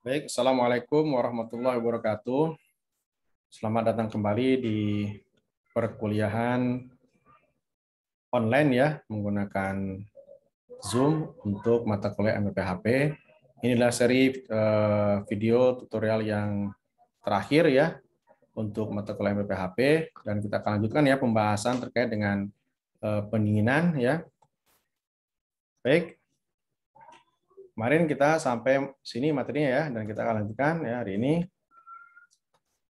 Baik, Assalamualaikum warahmatullahi wabarakatuh. Selamat datang kembali di perkuliahan online ya, menggunakan Zoom untuk mata kuliah MPPHP. Inilah seri video tutorial yang terakhir ya untuk mata kuliah MPPHP, dan kita akan lanjutkan ya pembahasan terkait dengan pendinginan ya. Baik, kemarin kita sampai sini materinya ya, dan kita akan lanjutkan ya hari ini.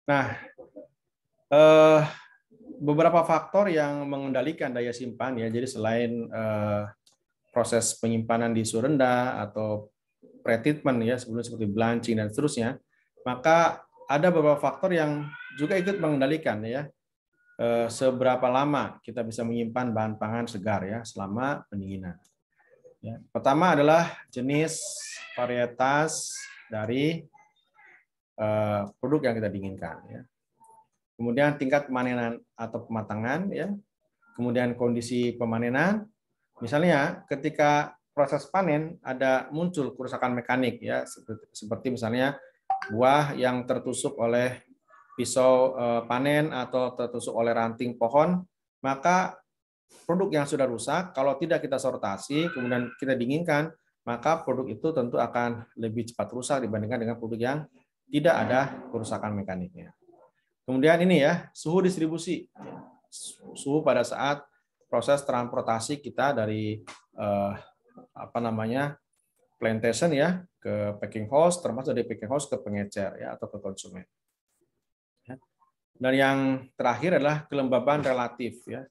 Nah, eh, beberapa faktor yang mengendalikan daya simpan ya. Jadi selain proses penyimpanan di suhu rendah atau pretreatment ya, sebelum seperti blanching dan seterusnya, maka ada beberapa faktor yang juga ikut mengendalikan ya seberapa lama kita bisa menyimpan bahan pangan segar ya selama pendinginan. Ya. Pertama adalah jenis varietas dari produk yang kita dinginkan ya. Kemudian tingkat pemanenan atau pematangan ya. Kemudian kondisi pemanenan, misalnya ketika proses panen ada muncul kerusakan mekanik ya, seperti misalnya buah yang tertusuk oleh pisau panen atau tertusuk oleh ranting pohon, maka produk yang sudah rusak kalau tidak kita sortasi kemudian kita dinginkan, maka produk itu tentu akan lebih cepat rusak dibandingkan dengan produk yang tidak ada kerusakan mekaniknya. Kemudian ini ya, suhu distribusi. Suhu pada saat proses transportasi kita dari plantation ya ke packing house, termasuk dari packing house ke pengecer ya atau ke konsumen. Dan yang terakhir adalah kelembaban relatif ya.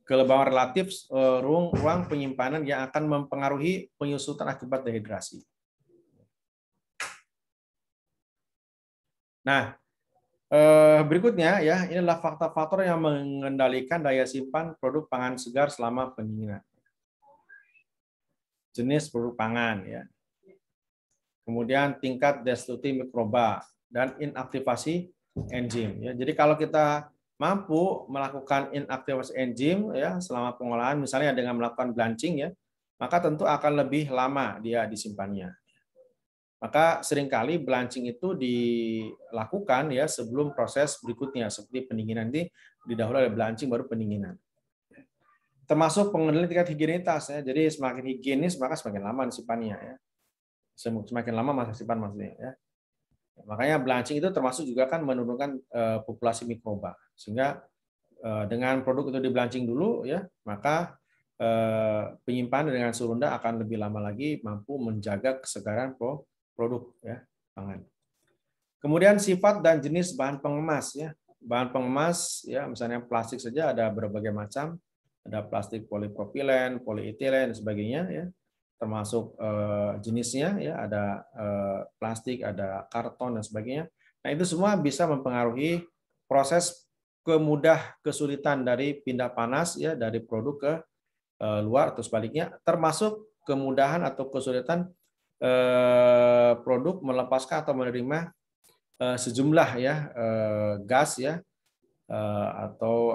Kelembaban relatif ruang penyimpanan yang akan mempengaruhi penyusutan akibat dehidrasi. Nah, berikutnya ya, ini adalah faktor-faktor yang mengendalikan daya simpan produk pangan segar selama pendinginan. Jenis produk pangan ya. Kemudian tingkat destruktif mikroba dan inaktivasi enzim ya. Jadi kalau kita mampu melakukan inaktivasi enzim ya selama pengolahan, misalnya dengan melakukan blanching ya, maka tentu akan lebih lama dia disimpannya. Maka seringkali blanching itu dilakukan ya sebelum proses berikutnya seperti pendinginan, ini didahului oleh blanching baru pendinginan. Termasuk pengendalian tingkat higienitas ya. Jadi semakin higienis maka semakin lama disimpannya ya. Semakin lama masa simpan maksudnya ya. Makanya blanching itu termasuk juga kan menurunkan populasi mikroba. Sehingga dengan produk itu di blanching dulu ya, maka penyimpanan dengan suhu rendah akan lebih lama lagi mampu menjaga kesegaran produk ya pangan. Kemudian sifat dan jenis bahan pengemas ya. Bahan pengemas ya misalnya plastik saja ada berbagai macam. Ada plastik polipropilen, polietilen dan sebagainya ya. Termasuk jenisnya ya, ada plastik, ada karton dan sebagainya. Nah, itu semua bisa mempengaruhi proses kesulitan dari pindah panas ya dari produk ke luar atau sebaliknya, termasuk kemudahan atau kesulitan produk melepaskan atau menerima sejumlah ya gas ya atau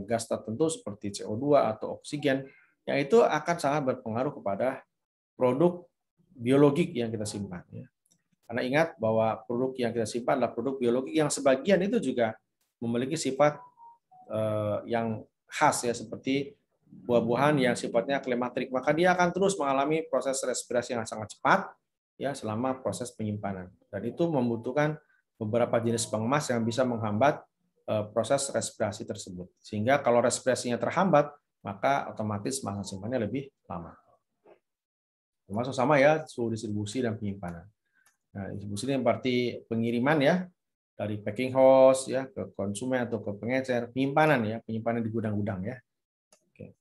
gas tertentu seperti CO2 atau oksigen yang itu akan sangat berpengaruh kepada produk biologik yang kita simpan ya. Karena ingat bahwa produk yang kita simpan adalah produk biologik yang sebagian itu juga memiliki sifat yang khas ya, seperti buah-buahan yang sifatnya klimatrik, maka dia akan terus mengalami proses respirasi yang sangat cepat ya selama proses penyimpanan, dan itu membutuhkan beberapa jenis pengemas yang bisa menghambat proses respirasi tersebut, sehingga kalau respirasinya terhambat maka otomatis masa simpannya lebih lama. Termasuk sama ya suhu distribusi dan penyimpanan. Nah, distribusi ini berarti pengiriman ya dari packing house ya ke konsumen atau ke pengecer, penyimpanan di gudang-gudang ya. Oke.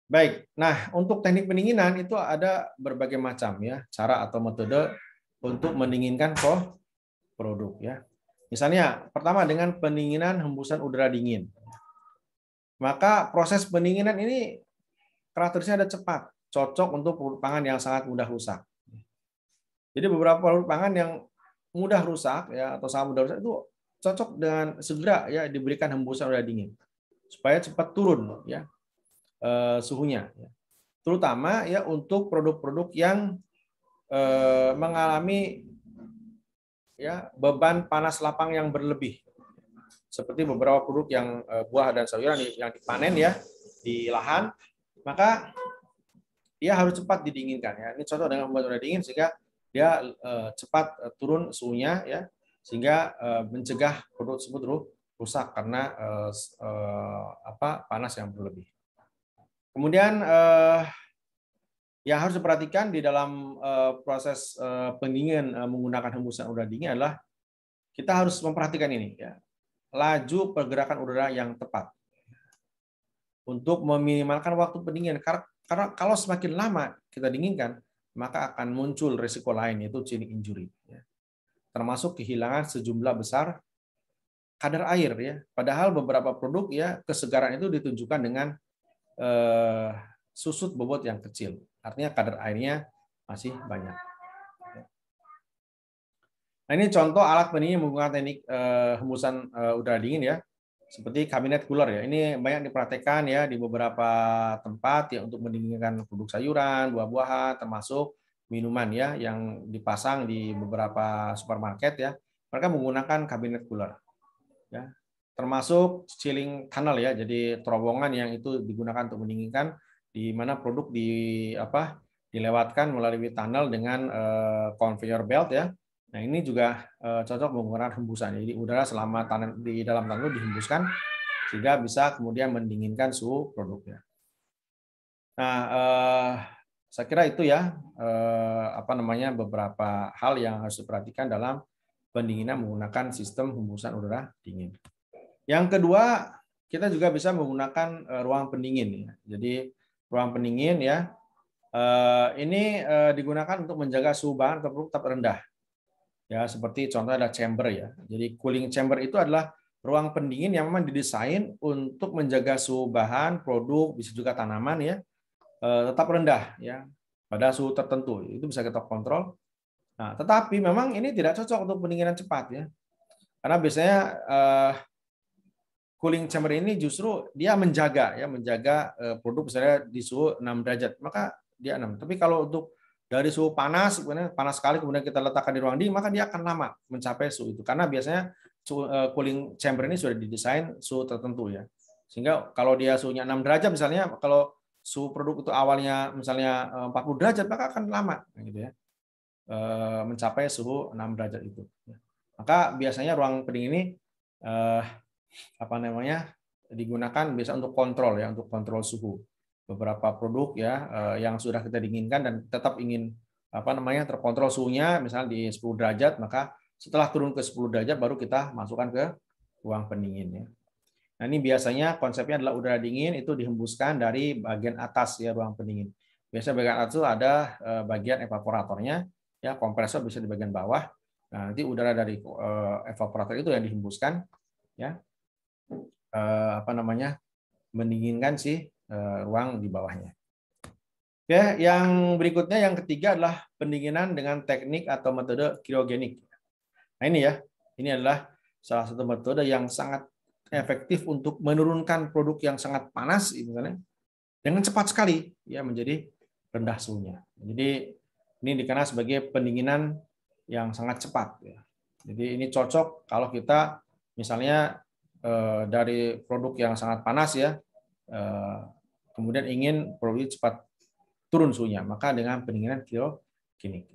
Baik, nah untuk teknik pendinginan itu ada berbagai macam ya cara atau metode untuk mendinginkan produk ya. Misalnya pertama dengan pendinginan hembusan udara dingin. Maka proses pendinginan ini karakteristiknya ada cepat, cocok untuk produk pangan yang sangat mudah rusak. Jadi beberapa produk pangan yang mudah rusak ya atau sangat mudah rusak itu cocok dengan segera ya diberikan hembusan udara dingin supaya cepat turun ya suhunya. Terutama ya untuk produk-produk yang mengalami ya beban panas lapang yang berlebih. Seperti beberapa produk yang buah dan sayuran yang dipanen ya di lahan, maka dia harus cepat didinginkan ya. Ini contoh dengan membuat udara dingin sehingga dia cepat turun suhunya ya, sehingga mencegah produk tersebut rusak karena panas yang berlebih. Kemudian yang harus diperhatikan di dalam proses pendinginan menggunakan hembusan udara dingin adalah kita harus memperhatikan ini ya, laju pergerakan udara yang tepat untuk meminimalkan waktu pendinginan. Karena kalau semakin lama kita dinginkan, maka akan muncul risiko lain, yaitu chilling injury, termasuk kehilangan sejumlah besar kadar air ya. Padahal beberapa produk ya kesegaran itu ditunjukkan dengan susut bobot yang kecil, artinya kadar airnya masih banyak. Nah, ini contoh alat pendingin menggunakan teknik hembusan udara dingin ya, seperti kabinet cooler ya. Ini banyak diperhatikan ya di beberapa tempat ya untuk mendinginkan produk sayuran, buah-buahan, termasuk minuman ya yang dipasang di beberapa supermarket ya. Mereka menggunakan kabinet cooler ya. Termasuk chilling tunnel ya. Jadi terowongan yang itu digunakan untuk mendinginkan, di mana produk dilewatkan melalui tunnel dengan conveyor belt ya. Nah, ini juga cocok menggunakan hembusan. Jadi udara selama di dalam tunnel dihembuskan sehingga bisa kemudian mendinginkan suhu produknya. Nah, saya kira itu ya beberapa hal yang harus diperhatikan dalam pendinginan menggunakan sistem hembusan udara dingin. Yang kedua, kita juga bisa menggunakan ruang pendingin. Jadi ruang pendingin ya ini digunakan untuk menjaga suhu bahan atau produk tetap rendah. Ya, seperti contohnya ada chamber ya. Jadi cooling chamber itu adalah ruang pendingin yang memang didesain untuk menjaga suhu bahan, produk, bisa juga tanaman ya, tetap rendah ya pada suhu tertentu. Itu bisa kita kontrol. Nah, tetapi memang ini tidak cocok untuk pendinginan cepat ya. Karena biasanya cooling chamber ini justru dia menjaga produk misalnya di suhu 6 derajat, maka dia 6. Tapi kalau untuk dari suhu panas, panas sekali, kemudian kita letakkan di ruang dingin, maka dia akan lama mencapai suhu itu. Karena biasanya cooling chamber ini sudah didesain suhu tertentu ya. Sehingga kalau dia suhunya 6 derajat misalnya, kalau suhu produk itu awalnya misalnya 40 derajat, maka akan lama gitu ya. Mencapai suhu 6 derajat itu. Maka biasanya ruang pendingin ini digunakan biasa untuk kontrol ya, untuk kontrol suhu. Beberapa produk ya yang sudah kita dinginkan dan tetap ingin terkontrol suhunya misalnya di 10 derajat, maka setelah turun ke 10 derajat baru kita masukkan ke ruang pendingin ya. Nah, ini biasanya konsepnya adalah udara dingin itu dihembuskan dari bagian atas ya ruang pendingin. Biasanya bagian atas itu ada bagian evaporatornya ya, kompresor bisa di bagian bawah. Nah, nanti udara dari evaporator itu yang dihembuskan ya mendinginkan si ruang di bawahnya. Oke, yang berikutnya yang ketiga adalah pendinginan dengan teknik atau metode kriogenik. Nah, ini adalah salah satu metode yang sangat efektif untuk menurunkan produk yang sangat panas misalnya dengan cepat sekali ya menjadi rendah suhunya. Jadi ini dikenal sebagai pendinginan yang sangat cepat ya. Jadi ini cocok kalau kita misalnya dari produk yang sangat panas ya, kemudian ingin produk cepat turun suhunya, maka dengan pendinginan kriogenik.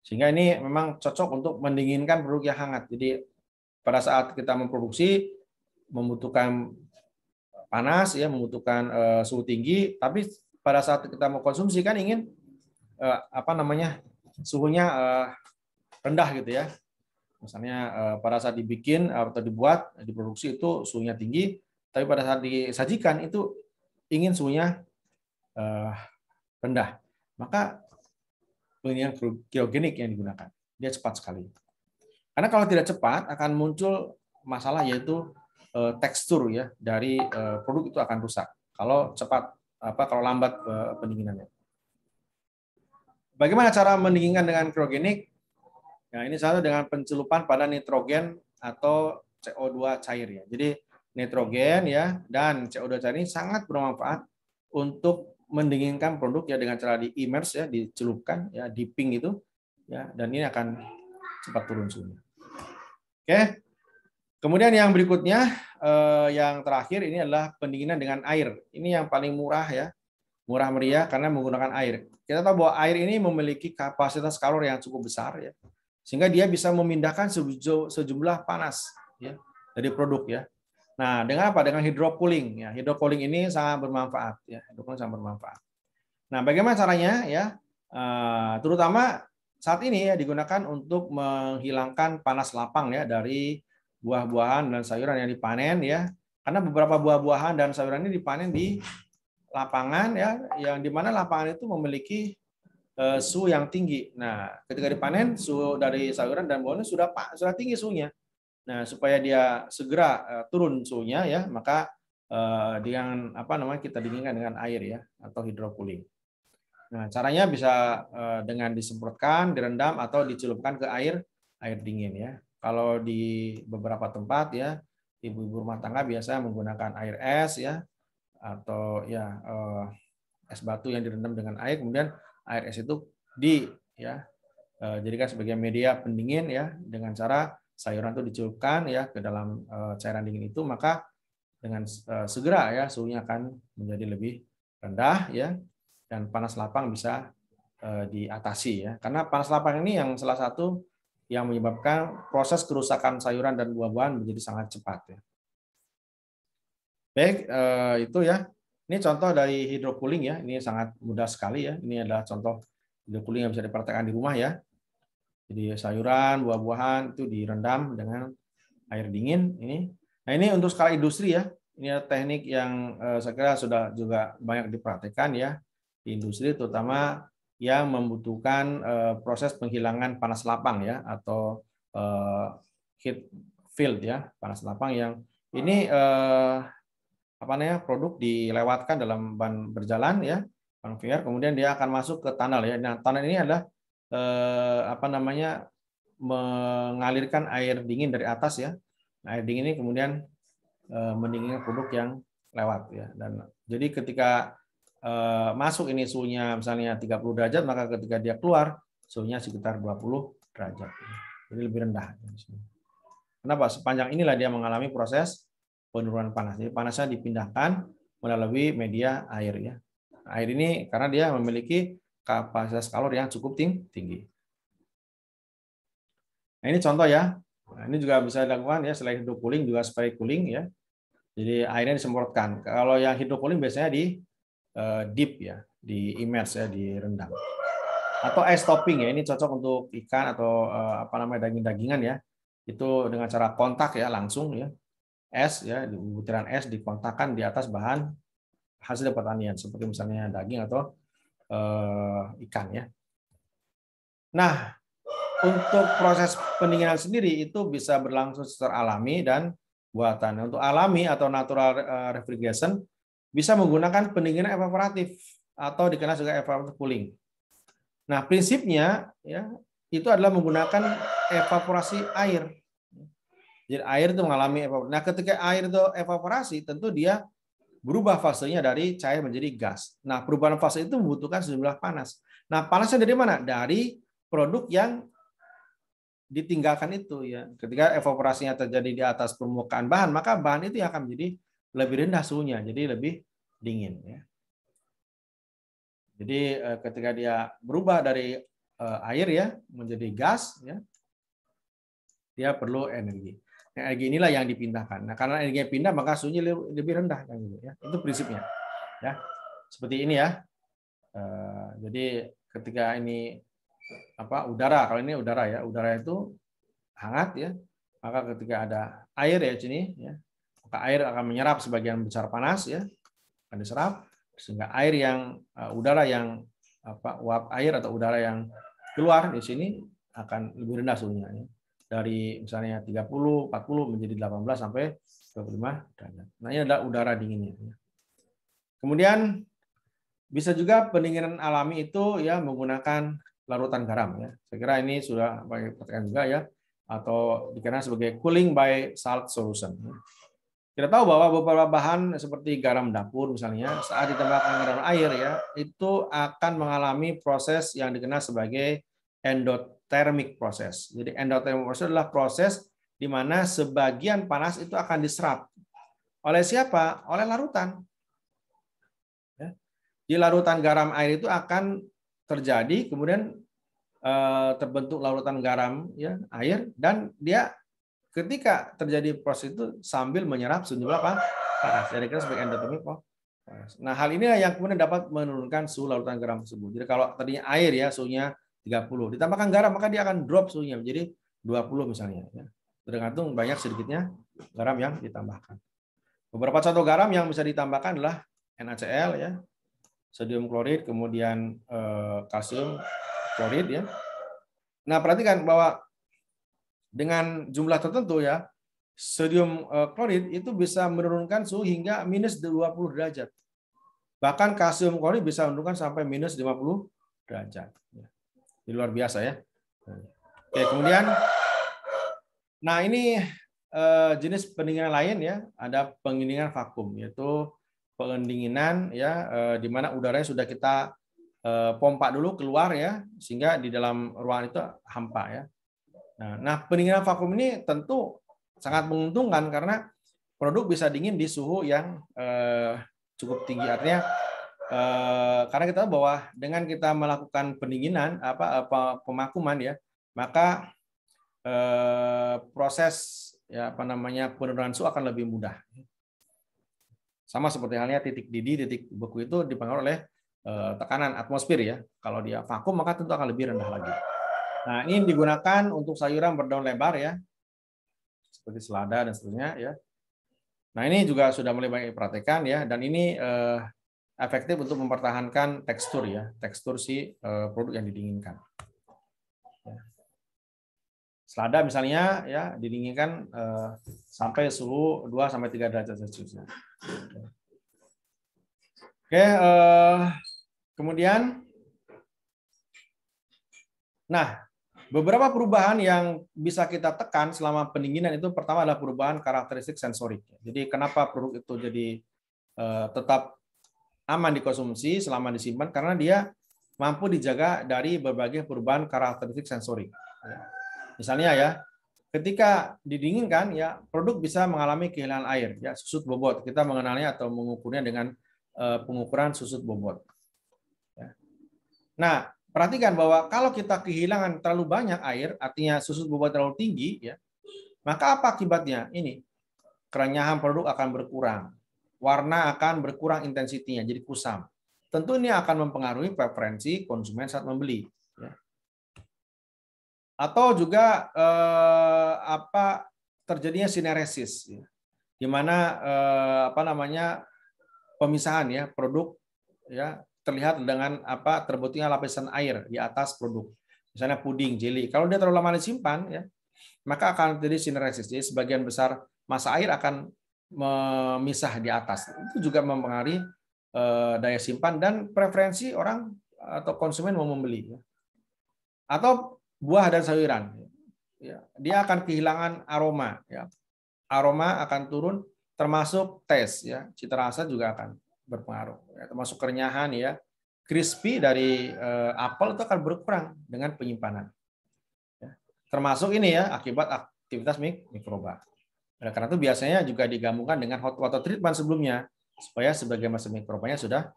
Sehingga ini memang cocok untuk mendinginkan produk yang hangat. Jadi pada saat kita memproduksi membutuhkan panas ya, membutuhkan suhu tinggi, tapi pada saat kita mau konsumsi kan ingin suhunya rendah gitu ya. Misalnya pada saat dibikin atau dibuat, diproduksi itu suhunya tinggi, tapi pada saat disajikan itu ingin suhunya rendah. Maka pendinginan kriogenik yang digunakan. Dia cepat sekali. Karena kalau tidak cepat akan muncul masalah yaitu tekstur ya dari produk itu akan rusak. Kalau cepat kalau lambat pendinginannya. Bagaimana cara mendinginkan dengan kriogenik? Nah, ini satu dengan pencelupan pada nitrogen atau CO2 cair ya. Jadi nitrogen ya dan CO2 cair ini sangat bermanfaat untuk mendinginkan produk ya dengan cara di-immerse ya, dicelupkan ya, dipping itu ya, dan ini akan cepat turun suhunya. Oke. Kemudian yang berikutnya yang terakhir ini adalah pendinginan dengan air. Ini yang paling murah ya. Murah meriah karena menggunakan air. Kita tahu bahwa air ini memiliki kapasitas kalori yang cukup besar ya. Sehingga dia bisa memindahkan sejumlah panas ya dari produk ya. Nah, dengan apa? Dengan hydrocooling ya. Hydrocooling ini sangat bermanfaat ya. Hydrocooling sangat bermanfaat. Nah, bagaimana caranya ya? Terutama saat ini ya digunakan untuk menghilangkan panas lapang ya dari buah-buahan dan sayuran yang dipanen ya. Karena beberapa buah-buahan dan sayuran ini dipanen di lapangan ya, yang dimana lapangan itu memiliki suhu yang tinggi. Nah, ketika dipanen suhu dari sayuran dan buahnya sudah tinggi suhunya. Nah, supaya dia segera turun suhunya ya, maka dengan kita dinginkan dengan air ya atau hydrocooling. Nah, caranya bisa dengan disemprotkan, direndam atau dicelupkan ke air dingin ya. Kalau di beberapa tempat ya, ibu-ibu rumah tangga biasa menggunakan air es ya, atau ya es batu yang direndam dengan air, kemudian air es itu jadikan sebagai media pendingin ya, dengan cara sayuran itu dicelupkan ya ke dalam cairan dingin itu, maka dengan segera ya suhunya akan menjadi lebih rendah ya, dan panas lapang bisa diatasi ya. Karena panas lapang ini yang salah satu yang menyebabkan proses kerusakan sayuran dan buah-buahan menjadi sangat cepat ya. Baik, itu ya. Ini contoh dari hydrocooling ya. Ini sangat mudah sekali ya. Ini adalah contoh hydrocooling yang bisa dipraktekkan di rumah ya. Jadi sayuran, buah-buahan itu direndam dengan air dingin ini. Nah, ini untuk skala industri ya. Ini teknik yang saya kira sudah juga banyak dipraktekkan ya di industri, terutama yang membutuhkan proses penghilangan panas lapang ya, atau heat field ya, panas lapang yang ini produk dilewatkan dalam ban berjalan ya, conveyor, kemudian dia akan masuk ke tunnel ya. Nah, tunnel ini adalah mengalirkan air dingin dari atas ya. Nah, air dingin ini kemudian mendinginkan produk yang lewat ya. Dan jadi ketika masuk ini suhunya misalnya 30 derajat, maka ketika dia keluar suhunya sekitar 20 derajat. Jadi lebih rendah. Kenapa? Sepanjang inilah dia mengalami proses penurunan panas. Jadi panasnya dipindahkan melalui media air ya. Air ini karena dia memiliki kapasitas kalori yang cukup tinggi. Nah, ini contoh ya. Nah, ini juga bisa dilakukan ya, selain hydrocooling juga spray cooling ya. Jadi airnya disemprotkan. Kalau yang hydrocooling biasanya di dip ya, di immerse ya, direndam. Atau ice topping ya, ini cocok untuk ikan atau daging-dagingan ya. Itu dengan cara kontak ya, langsung ya. Es ya, butiran es dikontakkan di atas bahan hasil pertanian seperti misalnya daging atau ikan ya. Nah, untuk proses pendinginan sendiri itu bisa berlangsung secara alami dan buatan. Untuk alami atau natural refrigeration bisa menggunakan pendinginan evaporatif atau dikenal sebagai evaporative cooling. Nah, prinsipnya ya itu adalah menggunakan evaporasi air. Jadi air itu mengalami evaporasi. Nah, ketika air itu evaporasi, tentu dia berubah fasenya dari cair menjadi gas. Nah, perubahan fase itu membutuhkan sejumlah panas. Nah, panasnya dari mana? Dari produk yang ditinggalkan itu ya. Ketika evaporasinya terjadi di atas permukaan bahan, maka bahan itu akan menjadi lebih rendah suhunya, jadi lebih dingin ya. Jadi ketika dia berubah dari air ya menjadi gas ya, dia perlu energi. Nah, energi inilah yang dipindahkan. Nah, karena energinya pindah maka suhunya lebih rendah kan gitu ya. Itu prinsipnya. Ya. Seperti ini ya. Jadi ketika ini udara, kalau ini udara ya, udara itu hangat ya. Maka ketika ada air ya sini ya, maka air akan menyerap sebagian besar panas ya, akan diserap sehingga air yang udara yang uap air atau udara yang keluar di sini akan lebih rendah suhunya ya. Dari misalnya 30, 40 menjadi 18 sampai 25 derajat. Nah, ini adalah udara dinginnya. Kemudian bisa juga pendinginan alami itu ya menggunakan larutan garam ya. Saya kira ini sudah pakai juga ya, atau dikenal sebagai cooling by salt solution. Kita tahu bahwa beberapa bahan seperti garam dapur misalnya saat ditambahkan ke dalam air ya itu akan mengalami proses yang dikenal sebagai endothermic proses. Jadi endothermic proses adalah proses di mana sebagian panas itu akan diserap oleh siapa? Oleh larutan. Ya. Di larutan garam air itu akan terjadi kemudian terbentuk larutan garam ya air dan dia ketika terjadi proses itu sambil menyerap sejumlah apa? Panas. Jadi kita sebagai endothermic proses. Nah, hal ini yang kemudian dapat menurunkan suhu larutan garam tersebut. Jadi kalau tadinya air ya suhunya 30, ditambahkan garam maka dia akan drop suhunya menjadi 20 misalnya ya. Tergantung banyak sedikitnya garam yang ditambahkan. Beberapa contoh garam yang bisa ditambahkan adalah NaCl ya, sodium klorid, kemudian kalsium klorid ya. Nah, perhatikan bahwa dengan jumlah tertentu ya, sodium klorid itu bisa menurunkan suhu hingga minus 20 derajat. Bahkan kalsium klorid bisa menurunkan sampai minus 50 derajat. Ini luar biasa ya. Oke, kemudian, nah ini jenis pendinginan lain ya, ada pendinginan vakum, yaitu pendinginan ya, di mana udaranya sudah kita pompa dulu keluar ya, sehingga di dalam ruangan itu hampa ya. Nah, pendinginan vakum ini tentu sangat menguntungkan karena produk bisa dingin di suhu yang cukup tinggi. Artinya karena kita tahu bahwa dengan kita melakukan pendinginan pemakuman ya, maka proses ya penurunan suhu akan lebih mudah. Sama seperti halnya titik didih, titik beku itu dipengaruhi oleh tekanan atmosfer ya. Kalau dia vakum maka tentu akan lebih rendah lagi. Nah, ini digunakan untuk sayuran berdaun lebar ya, seperti selada dan seterusnya ya. Nah, ini juga sudah mulai banyak diperhatikan ya, dan ini efektif untuk mempertahankan tekstur ya, tekstur si produk yang didinginkan. Selada misalnya ya didinginkan sampai suhu 2-3 derajat Celcius. Oke, kemudian, nah beberapa perubahan yang bisa kita tekan selama pendinginan itu pertama adalah perubahan karakteristik sensorik. Jadi kenapa produk itu jadi tetap aman dikonsumsi selama disimpan karena dia mampu dijaga dari berbagai perubahan karakteristik sensorik. Misalnya ya, ketika didinginkan ya produk bisa mengalami kehilangan air ya, susut bobot. Kita mengenalnya atau mengukurnya dengan pengukuran susut bobot. Nah, perhatikan bahwa kalau kita kehilangan terlalu banyak air, artinya susut bobot terlalu tinggi, ya, maka apa akibatnya? Ini kerenyahan produk akan berkurang, warna akan berkurang intensitinya, jadi kusam. Tentu ini akan mempengaruhi preferensi konsumen saat membeli. Ya. Atau juga terjadinya sineresis, ya, di mana pemisahan ya produk ya terlihat dengan terbentuknya lapisan air di atas produk. Misalnya puding, jelly. Kalau dia terlalu lama disimpan, ya, maka akan terjadi sineresis. Jadi sebagian besar massa air akan memisah di atas. Itu juga mempengaruhi daya simpan dan preferensi orang atau konsumen mau membeli. Atau buah dan sayuran. Dia akan kehilangan aroma. Ya. Aroma akan turun, termasuk taste. Ya. Cita rasa juga akan berpengaruh, ya, termasuk kerenyahan ya, crispy dari apel itu akan berkurang dengan penyimpanan. Ya. Termasuk ini ya akibat aktivitas mikroba. Nah, karena itu biasanya juga digabungkan dengan hot water treatment sebelumnya supaya sebagian massa mikrobanya sudah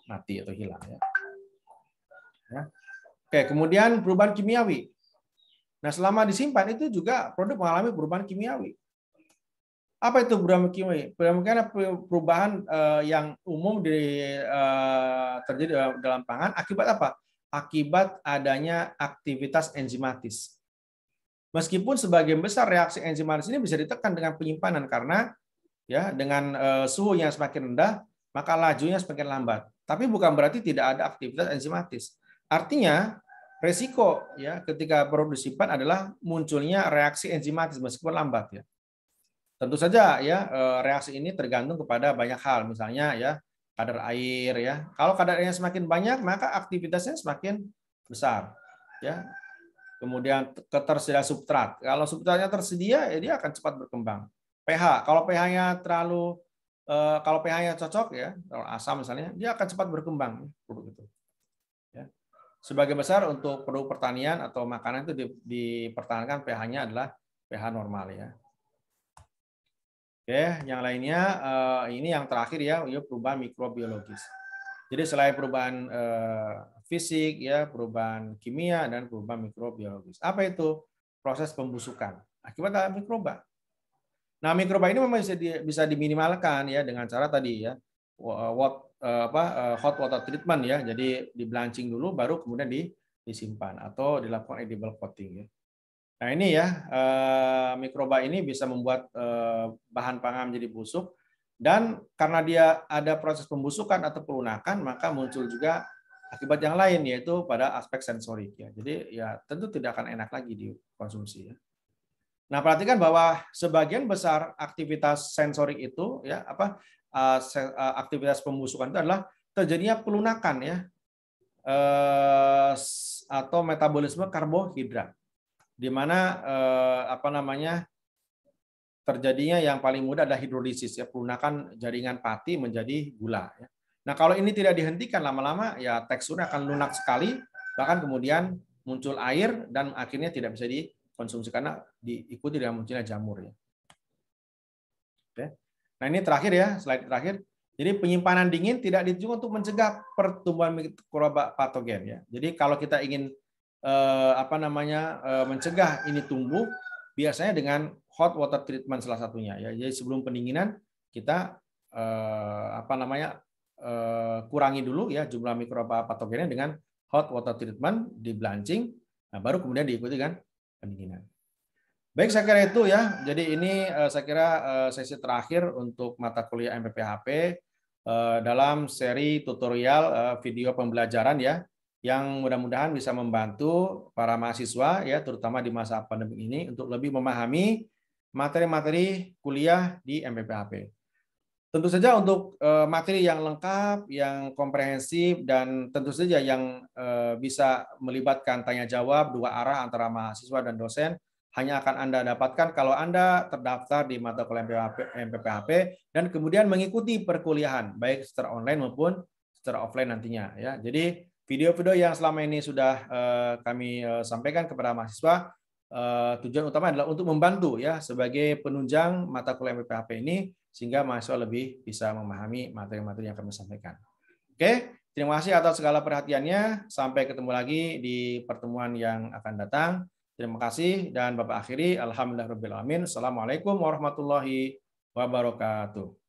mati atau hilang. Ya. Ya. Oke, kemudian perubahan kimiawi. Nah, selama disimpan itu juga produk mengalami perubahan kimiawi. Apa itu perubahan kimiawi? Perubahan yang umum terjadi dalam pangan akibat apa? Akibat adanya aktivitas enzimatis. Meskipun sebagian besar reaksi enzimatis ini bisa ditekan dengan penyimpanan karena ya dengan suhu yang semakin rendah maka lajunya semakin lambat. Tapi bukan berarti tidak ada aktivitas enzimatis. Artinya resiko ya ketika produk disimpan adalah munculnya reaksi enzimatis meskipun lambat ya. Tentu saja ya reaksi ini tergantung kepada banyak hal, misalnya ya kadar air ya. Kalau kadar airnya semakin banyak maka aktivitasnya semakin besar ya. Kemudian ketersediaan substrat. Kalau substratnya tersedia ya dia akan cepat berkembang. pH. Kalau pH-nya terlalu kalau pH-nya cocok ya, kalau asam misalnya, dia akan cepat berkembang produk itu. Ya. Sebagai besar untuk produk pertanian atau makanan itu dipertahankan pH-nya adalah pH normal ya. Oke, yang lainnya ini yang terakhir ya, perubahan mikrobiologis. Jadi selain perubahan fisik ya, perubahan kimia dan perubahan mikrobiologis. Apa itu? Proses pembusukan akibat mikroba. Nah, mikroba ini memang bisa diminimalkan ya dengan cara tadi ya, hot water treatment ya. Jadi di blanching dulu baru kemudian disimpan atau dilakukan edible coating ya. Nah, ini ya mikroba ini bisa membuat bahan pangan menjadi busuk, dan karena dia ada proses pembusukan atau pelunakan, maka muncul juga akibat yang lain yaitu pada aspek sensorik ya. Jadi ya tentu tidak akan enak lagi dikonsumsi ya. Nah, perhatikan bahwa sebagian besar aktivitas sensorik itu ya aktivitas pembusukan itu adalah terjadinya pelunakan ya atau metabolisme karbohidrat, di mana terjadinya yang paling mudah adalah hidrolisis ya, pelunakan jaringan pati menjadi gula ya. Nah, kalau ini tidak dihentikan lama-lama ya teksturnya akan lunak sekali, bahkan kemudian muncul air dan akhirnya tidak bisa dikonsumsi karena diikuti dengan munculnya jamur ya. Oke. Nah, ini terakhir ya, slide terakhir. Jadi penyimpanan dingin tidak ditujukan untuk mencegah pertumbuhan mikroba patogen ya. Jadi kalau kita ingin mencegah ini tumbuh, biasanya dengan hot water treatment salah satunya ya. Jadi sebelum pendinginan kita kurangi dulu ya jumlah mikroba patogennya dengan hot water treatment, di blanching, nah baru kemudian diikuti dengan pendinginan. Baik, saya kira itu ya. Jadi ini saya kira sesi terakhir untuk mata kuliah MPPHP dalam seri tutorial video pembelajaran ya, yang mudah-mudahan bisa membantu para mahasiswa ya, terutama di masa pandemi ini untuk lebih memahami materi-materi kuliah di MPPHP. Tentu saja untuk materi yang lengkap, yang komprehensif, dan tentu saja yang bisa melibatkan tanya jawab dua arah antara mahasiswa dan dosen, hanya akan Anda dapatkan kalau Anda terdaftar di mata kuliah MPPHP dan kemudian mengikuti perkuliahan baik secara online maupun secara offline nantinya ya. Jadi video-video yang selama ini sudah kami sampaikan kepada mahasiswa, tujuan utama adalah untuk membantu ya sebagai penunjang mata kuliah MPPHP ini sehingga mahasiswa lebih bisa memahami materi-materi yang kami sampaikan. Oke, terima kasih atas segala perhatiannya. Sampai ketemu lagi di pertemuan yang akan datang. Terima kasih dan Bapak akhiri. Alhamdulillahirabbil alamin. Assalamualaikum warahmatullahi wabarakatuh.